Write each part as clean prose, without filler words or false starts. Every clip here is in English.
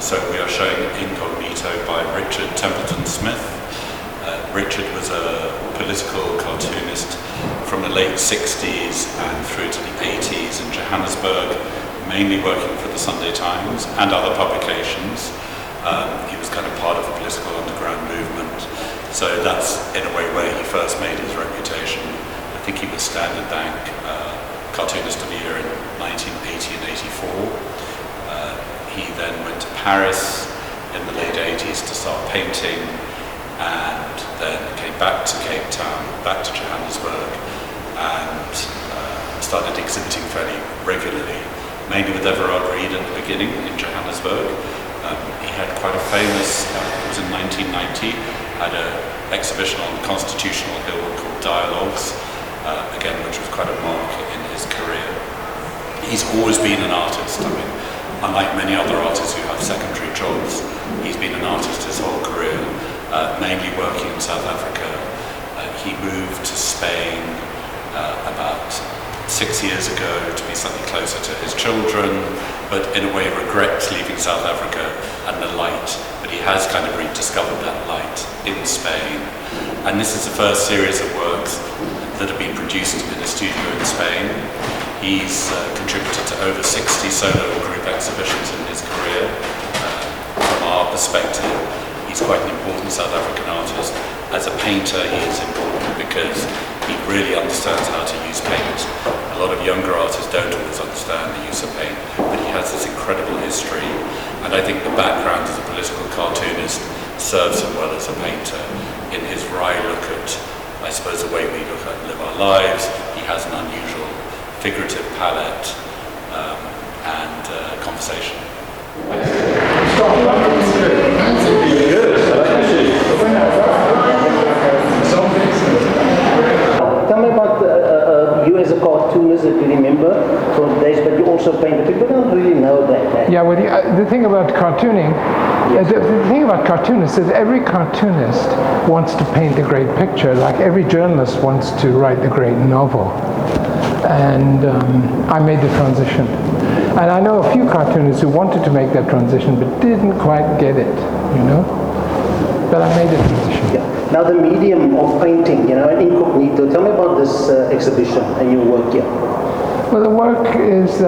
So we are showing Incognito by Richard Templeton Smith. Richard was a political cartoonist from the late 60s and through to the 80s in Johannesburg, mainly working for the Sunday Times and other publications. He was kind of part of the political underground movement. So that's in a way where he first made his reputation. I think he was Standard Bank Cartoonist of the Year in 1980 and 84. He then went to Paris in the late 80s to start painting, and then came back to Cape Town, back to Johannesburg, and started exhibiting fairly regularly, mainly with Everard Reed in the beginning in Johannesburg. He had quite a famous, it was in 1990, had an exhibition on Constitutional Hill called Dialogues, again, which was quite a mark in his career. He's always been an artist. I mean, unlike many other artists who have secondary jobs, he's been an artist his whole career, mainly working in South Africa. He moved to Spain about 6 years ago to be slightly closer to his children, but in a way regrets leaving South Africa and the light, but he has kind of rediscovered that light in Spain. And this is the first series of works that have been produced in a studio in Spain. He's contributed to over 60 solo group exhibitions in his career. From our perspective, he's quite an important South African artist. As a painter, he is important because he really understands how to use paint. A lot of younger artists don't always understand the use of paint, but he has this incredible history. And I think the background as a political cartoonist serves him well as a painter in his wry look at, I suppose, the way we live our lives. He has an unusual figurative palette and conversation. Tell me about you as a cartoonist that you remember from days, but you also paint. People don't really know that. Yeah, well, the thing about cartooning, the thing about cartoonists is every cartoonist wants to paint a great picture, like every journalist wants to write a great novel. And I made the transition. And I know a few cartoonists who wanted to make that transition but didn't quite get it, you know? But I made the transition. Yeah. Now the medium of painting, you know, and Incognito. Tell me about this exhibition and your work here. Well, the work is,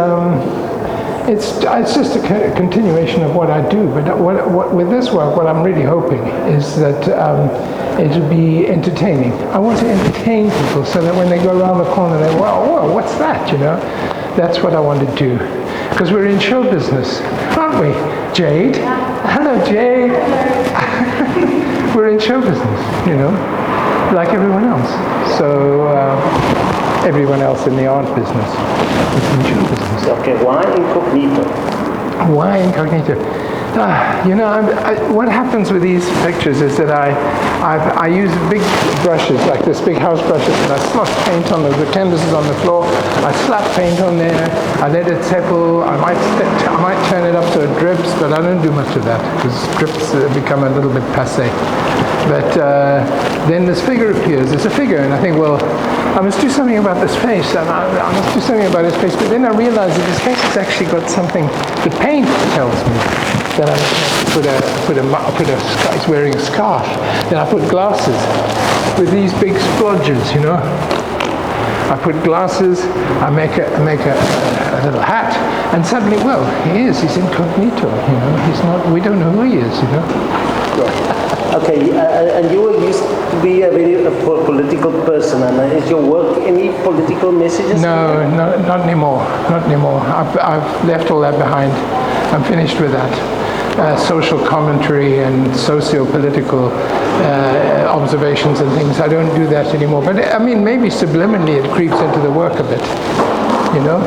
it's just a continuation of what I do. But with this work, what I'm really hoping is that it'll be entertaining. I want to entertain people so that when they go around the corner, they go, whoa, what's that, you know? That's what I want to do. Because we're in show business, aren't we, Jade? Hello, Jade. We're in show business, you know, like everyone else. So everyone else in the art business is in show business. Okay, why Incognito? Why Incognito? You know, what happens with these pictures is that I use big brushes, like this, big house brushes, and I slot paint on the canvas is on the floor. I slap paint on there. I let it settle. I might turn it up so it drips, but I don't do much of that because drips become a little bit passé. But then this figure appears. It's a figure, and I think, well, I must do something about this face, and I must do something about his face. But then I realize that his face has actually got something. The paint tells me that he's wearing a scarf. Then I put glasses with these big splodges, you know. I put glasses, I make a little hat, and suddenly, well, he's incognito, you know. He's not, we don't know who he is, you know. Okay, and you used to be a very political person, and is your work any political messages? No, not anymore, not anymore. I've left all that behind. I'm finished with that. Social commentary and socio-political observations and things. I don't do that anymore. But I mean, maybe subliminally it creeps into the work a bit, you know?